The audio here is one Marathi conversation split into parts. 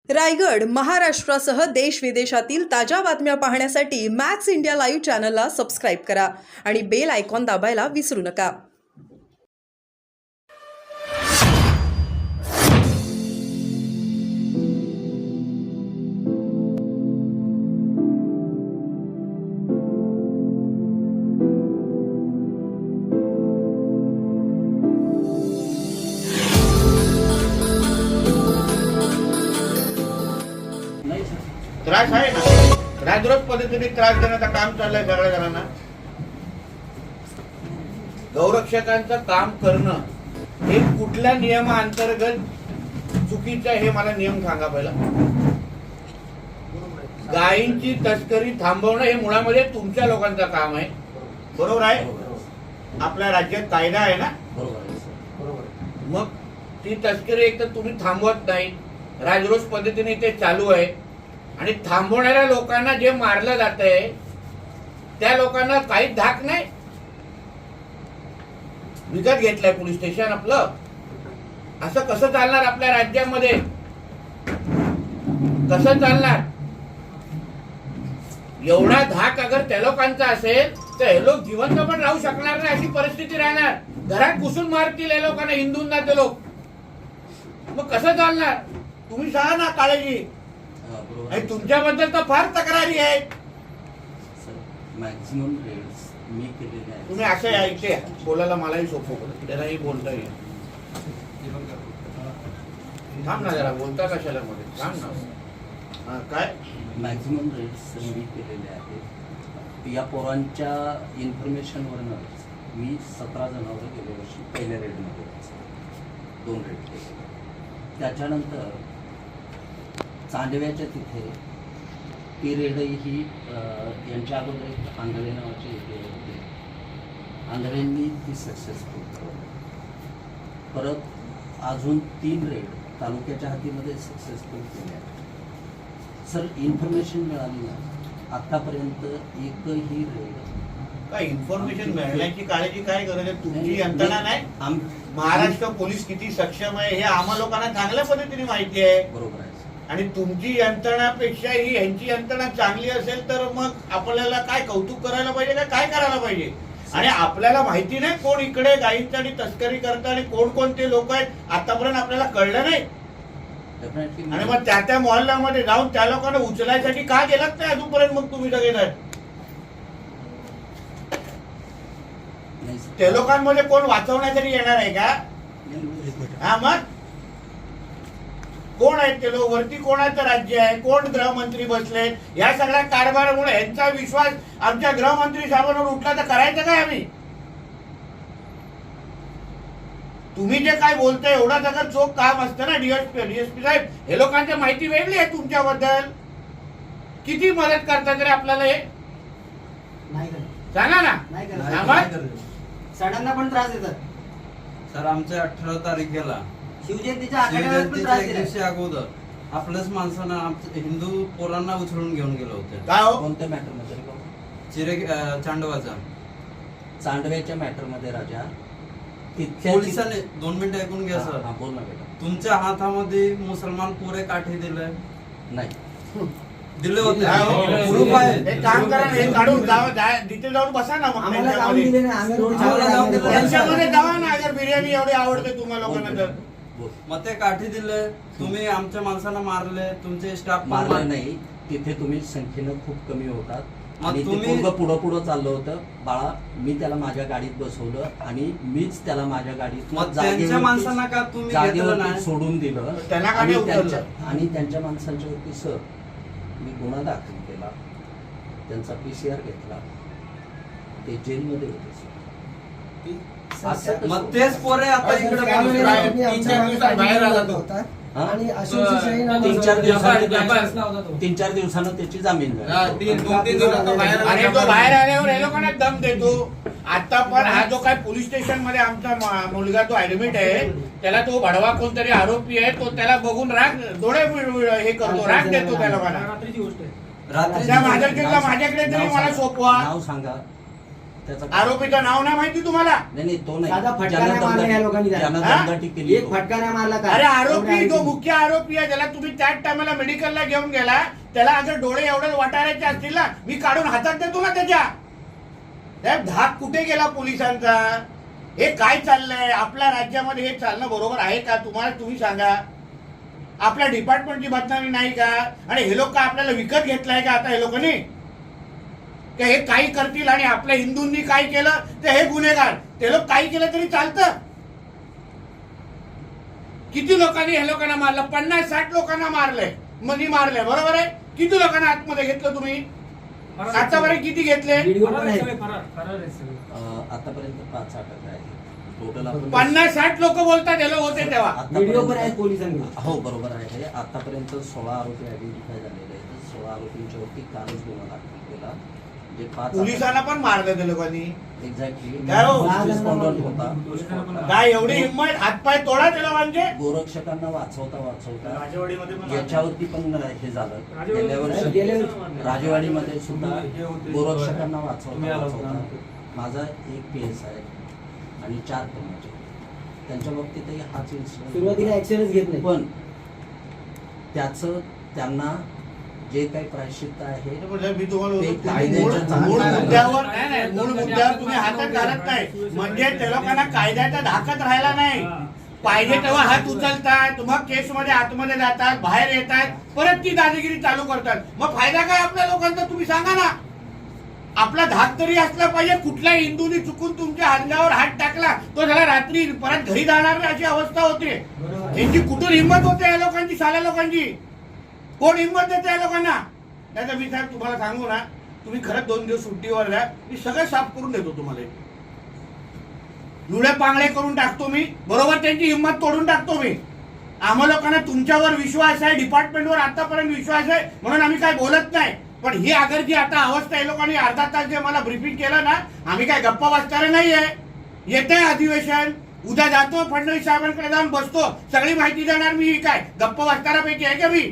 रायगड महाराष्ट्रासह देश विदेशातील ताज्या बातम्या पाहण्यासाठी मॅक्स इंडिया लाईव्ह चॅनलला सबस्क्राईब करा आणि बेल आयकॉन दाबायला विसरू नका. त्रास आहे ना, राजरोज पद्धतीने त्रास देण्याचं काम चाललंय सगळ्या जणांना. गौरक्षकांचं काम करणं हे कुठल्या नियमाअंतर्गत चुकीचं आहे हे मला नियम सांगा पहिला. गायींची तस्करी थांबवणं हे मुळामध्ये तुमच्या लोकांचं काम आहे, बरोबर आहे. आपल्या राज्यात कायदा आहे ना, मग ती तस्करी एक तर तुम्ही थांबवत नाही, राजरोज पद्धतीने ते चालू आहे. आणि थांबवणाऱ्या लोकांना जे मारलं जात आहे त्या लोकांना काही धाक नाही. विकत घेतलंय पोलीस स्टेशन आपलं, असं कसं चालणार आपल्या राज्यामध्ये? कसं चालणार? एवढा धाक अगर त्या लोकांचा असेल तर हे लोक जिवंत पण राहू शकणार नाही, अशी परिस्थिती राहणार. घरात घुसून मारतील हे लोकांना, हिंदूंना ते लोक. मग कसं चालणार? तुम्ही सांगा ना काळजी. तुमच्याबद्दल तर फार तक्रारी आहेत. मॅक्झिमम रेट्स मी केलेले आहेत. तुम्ही असं ऐकते बोलायला मलाही सोपं होतं, त्यालाही बोलता येईल. थांब ना जरा, बोलता कशाला मध्ये, थांब ना. काय मॅक्झिमम रेट्स मी केलेले आहेत. या पोरांच्या इन्फॉर्मेशनवरच मी 17 जणांवर गेल्या वर्षी पहिल्या रेडमध्ये 2 रेड केले. त्याच्यानंतर चांदव्याच्या तिथे ती रेड ही यांच्या अगोदर एक आंधळे नावाचे होते, आंधळ्यांनी ती सक्सेसफुल करवली. परत अजून 3 रेड तालुक्याच्या हातीमध्ये सक्सेसफुल केले आहेत. सर इन्फॉर्मेशन मिळाली ना, आतापर्यंत एकही रेड. काय इन्फॉर्मेशन मिळण्याची काळजी काय गरज आहे? तुमची यंत्रणा नाही, महाराष्ट्र पोलीस किती सक्षम आहे हे आम्हा लोकांना चांगल्या पद्धतीने माहिती आहे, बरोबर आहे. आणि तुमची यंत्रणापेक्षा ही यांची यंत्रणा चांगली असेल तर मग आपल्याला काय कौतुक करायला पाहिजे, काय करायला पाहिजे? आणि आपल्याला माहिती नाही कोण इकडे गायींची तस्करी करतात आणि कोणकोणते लोक आहेत, आतापर्यंत आपल्याला कळलं नाही. आणि मग त्या मोहल्ल्यामध्ये जाऊन त्या लोकांना उचलायसाठी का गेलात नाही अजूनपर्यंत? मग तुम्ही सगळे ते लोकांमध्ये कोण वाचवण्यासाठी येणार आहे का? हा, मग कोण आहेत ते लोक? वरती कोणाचं राज्य आहे? कोण गृहमंत्री बसले? या सगळ्या कारभारामुळे यांचा विश्वास आमच्या गृहमंत्री साहेबांवर उठला तर करायचं काय आम्ही? तुम्ही जे काय बोलताय एवढा सगळं चोख काम असतं ना डीएसपी साहेब. हे लोकांची माहिती वेगळी आहे तुमच्याबद्दल. किती मदत करतात रे आपल्याला हे? सांगा ना. सणांना पण त्रास देतात सर. आमच्या 18 तारखेला शिवजयंतीच्या एक दिवशी अगोदर आपल्याच माणसानं हिंदू पोरांना उचलून घेऊन गेलो होते. काय हो? कोणत्या मॅटरमध्ये? चांडवाचा चांडव्याच्या मॅटरमध्ये राजा तिथल्या पोलिसांनी 2 मिनिटं ऐकून घ्या सर. बोल ना बेटा. तुमच्या हातामध्ये मुसलमान पोरे काठी दिले नाही दिले होते. काय हो? प्रूफ आहे. हे काम करा ना, हे काढून तिथे जाऊन बसा ना. मग आम्हाला जाऊन दिले ना, आम्ही रोडवर जाऊन दिलं. त्यांच्यामध्ये जावा ना. अगर बिर्याणी एवढी आवडते तुम्हाला लोकांना तर मग ते काठी दिले. तुम्ही आमच्या माणसांना मारले, तुमचे स्टाफ मारलं नाही. तिथे तुम्ही संख्येनं खूप कमी होतात आणि तुम्ही पुढं पुढं चाललं होतं. बाळा, मी त्याला माझ्या गाडीत बसवलं आणि मीच त्याला माझ्या गाडीत मग त्यांच्या माणसांना का तुम्ही घेतलं नाही? सोडून दिलं. त्यांना का नाही उचललं? आणि त्यांच्या माणसांच्या वरती सर मी गुन्हा दाखल केला, त्यांचा PCR घेतला, ते जेलमध्ये होते सर. मग तेच पोरे आता इकडे 3-4 दिवसात बाहेर आला तो. आणि 3-4 दिवसानं त्याची जामीन झाली. आणि तो बाहेर आल्यावर हे लोकांना दम देतो. आता पण हा जो काय पोलीस स्टेशन मध्ये आमचा मुलगा तो ऍडमिट आहे, त्याला तो भडवा कोणतरी आरोपी आहे, तो त्याला बघून राग डोळे हे करतो, राग देतो त्या लोकांना. रात्री माझ्याकडे तरी मला सोपवा. नाव सांगा त्याचा आरोपीचं नाव नाही माहिती तुम्हाला? नाही तो साधा नाही फटका नाही मारला या लोकांनी त्याला. ज्यानं हा? दमदाटी केली एक फटका नाही मारला का? अरे आरोपी एवढ्या जो मुख्य आरोपी आहे ज्याला तुम्ही त्याच टायमाला मेडिकलला घेऊन गेला, त्याला अगर डोळे एवढे वाटायचे असतील ना, मी काढून हातात देतो ना त्याच्या. साहेब, धाक कुठे गेला पोलिसांचा? हे काय चाललंय आपल्या राज्यामध्ये? हे चालणं बरोबर आहे का? तुम्ही सांगा. आपल्या डिपार्टमेंटची बदनामी नाही का? आणि हे लोक का आपल्याला विकत घेतलाय का आता हे लोकांनी? की हे काही करतील आणि आपल्या हिंदूंनी काय केलं ते हे गुन्हेगार, ते लोक काही केलं तरी चालतं? किती लोकांनी हे लोकांना मारलं? 50-60 लोकांना मारलंय, मारलंय, बरोबर आहे? किती लोकांना आतमध्ये घेतलं तुम्ही? आतापर्यंत किती घेतले? व्हिडिओ पण आहे. आतापर्यंत 5 अटक आहे टोटल. आपण 50-60 लोक बोलतात हे लोक होते तेव्हा. व्हिडिओ पण आहे पोलिसांकडे. हो बरोबर आहे. आतापर्यंत 16 आरोपी आयडेंटिफाय झालेले आहेत. 16 आरोपींच्या वरती कालच गुन्हा दाखल केला. जे 5 पोलिसांना पण मारलं त्या लोकांनी. एक्झॅक्टली काय हो? रिस्पॉन्डंट होता. काय एवढी हिंमत? हातपाय तोडा त्या लोकांचे. गोरक्षकांना वाचवता राजवाडीमध्ये पण याच्यावरती पण हे झालं. गेल्या गेल्या वर्षी राजवाडीमध्ये सुद्धा गोरक्षकांना वाचवता माझा एक केस आहे आणि 4 कर्मचारी, त्यांच्या बाबतीतही हाच इन्सिडेंट. सुरुवातीला ऍक्शनच घेत नाही. पण त्याचं त्यांना जे काही प्रायश्चित्त आहे मी तुम्हाला ते बोलतो, कायद्याच्या मूळ चांगल्या- मुद्द्यावर नाही, मूळ मुद्द्यावर तुम्ही हातात घालत नाही. म्हणजे त्या लोकांना कायद्याचा धाकत राहिला नाही. पाहिजे तेव्हा हात उचलतात, मग केसमध्ये आतमध्ये जातात, बाहेर येतात, परत ती दादागिरी चालू करतात. मग फायदा काय आपल्या लोकांचा? तुम्ही सांगा ना. आपला धाक तरी असला पाहिजे. कुठल्या हिंदूने चुकून तुमच्या अंगावर हात टाकला तो त्याला रात्री परत घरी जाणार नाही अशी अवस्था होते. यांची कुठून हिंमत होते या लोकांची, साल्या लोकांची? कोण हिंमत देते या लोकांना? त्याचा मी साहेब तुम्हाला सांगू ना, तुम्ही खरंच 2 दिवस सुट्टीवर द्या, मी सगळं साफ करून देतो तुम्हाला. लुळे पांगळे करून टाकतो मी, बरोबर त्यांची हिंमत तोडून टाकतो मी. आम्हा लोकांना तुमच्यावर विश्वास आहे, डिपार्टमेंटवर आतापर्यंत विश्वास आहे, म्हणून आम्ही काय बोलत नाही. पण ही अगर जी आता अवस्था आहे, लोकांनी अर्धा तास जे मला ब्रीफिंग केलं ना, आम्ही काय गप्पा वाचणारे नाहीये. येते अधिवेशन, उद्या जातो फडणवीस साहेबांकडे जाऊन बसतो, सगळी माहिती देणार मी. काय गप्पा वाचणाऱ्यापैकी आहे का मी?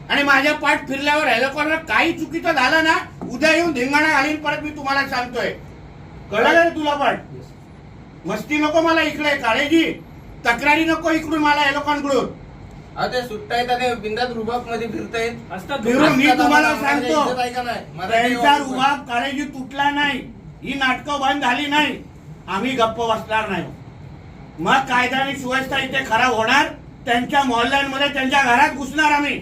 आणि माझ्या पाठ फिरल्यावर हे लोकांना काही चुकीचं झालं ना, उद्या येऊन धिंगाणा घालीन परत. मी तुम्हाला सांगतोय, कळलं रे तुला? पण मस्ती नको मला इकडे, काळजी तक्रारी नको इकडून मला हे लोकांकडून. ते सुट्टायत आणि बिंदात रुबाब मध्ये फिरतायत. फिरून मी तुम्हाला सांगतो, त्यांचा रुबाब काळजी तुटला नाही, ही नाटकं बंद झाली नाही, आम्ही गप्प बसणार नाही. मग कायदा आणि सुव्यवस्था इथे खराब होणार. त्यांच्या मोहल्ल्यांमध्ये त्यांच्या घरात घुसणार आम्ही.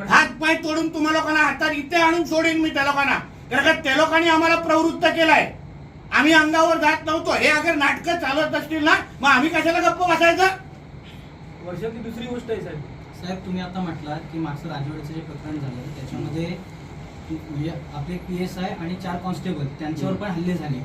हात पाय तोडून तुम्हा लोकांना हातात इथे आणून सोडीन मी त्या लोकांना. कारण का त्या लोकांनी आम्हाला प्रवृत्त केलाय. आम्ही अंगावर जात नव्हतो. हे अगर नाटकं चालवत असतील ना, मग आम्ही कशाला गप्प बसायचं? वर्षातली दुसरी गोष्ट आहे साहेब, तुम्ही आता म्हटलात की मागचं राजवाडीचं जे प्रकरण झालं त्याच्यामध्ये म्हणजे आपले PSI आणि 4 कॉन्स्टेबल त्यांच्यावर पण हल्ले झाले.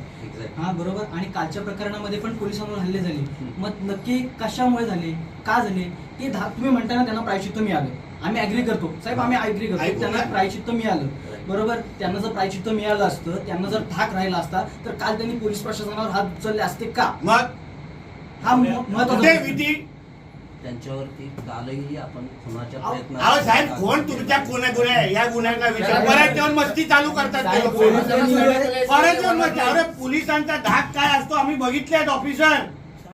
हा बरोबर. आणि कालच्या प्रकरणामध्ये पण पोलिसांवर हल्ले झाले. मग नक्की कशामुळे झाले, का झाले ते तुम्ही म्हणताना त्यांना प्रायश्चित्त मिळालं. आम्ही ऍग्री करतो साहेब, आम्ही ऍग्री करतो, त्यांना प्रायश्चित्त मिळालं. बरोबर. त्यांना जर प्रायश्चित्त मिळालं असतं, त्यांना जर धाक राहिला असता, तर काल त्यांनी पोलीस प्रशासनावर हात उचलले असते का? मग हा महत्त्वाचा विधी त्यांच्यावरती कालही आपण खुनाच्या अहो प्रयत्न. साहेब, कोण तुमच्या गुन्हे या गुन्ह्याचा विचार परत येऊन मस्ती चालू करतात ते लोक. परत येऊन मस्ती. अरे पोलिसांचा धाक काय असतो आम्ही बघितलेत ऑफिसर.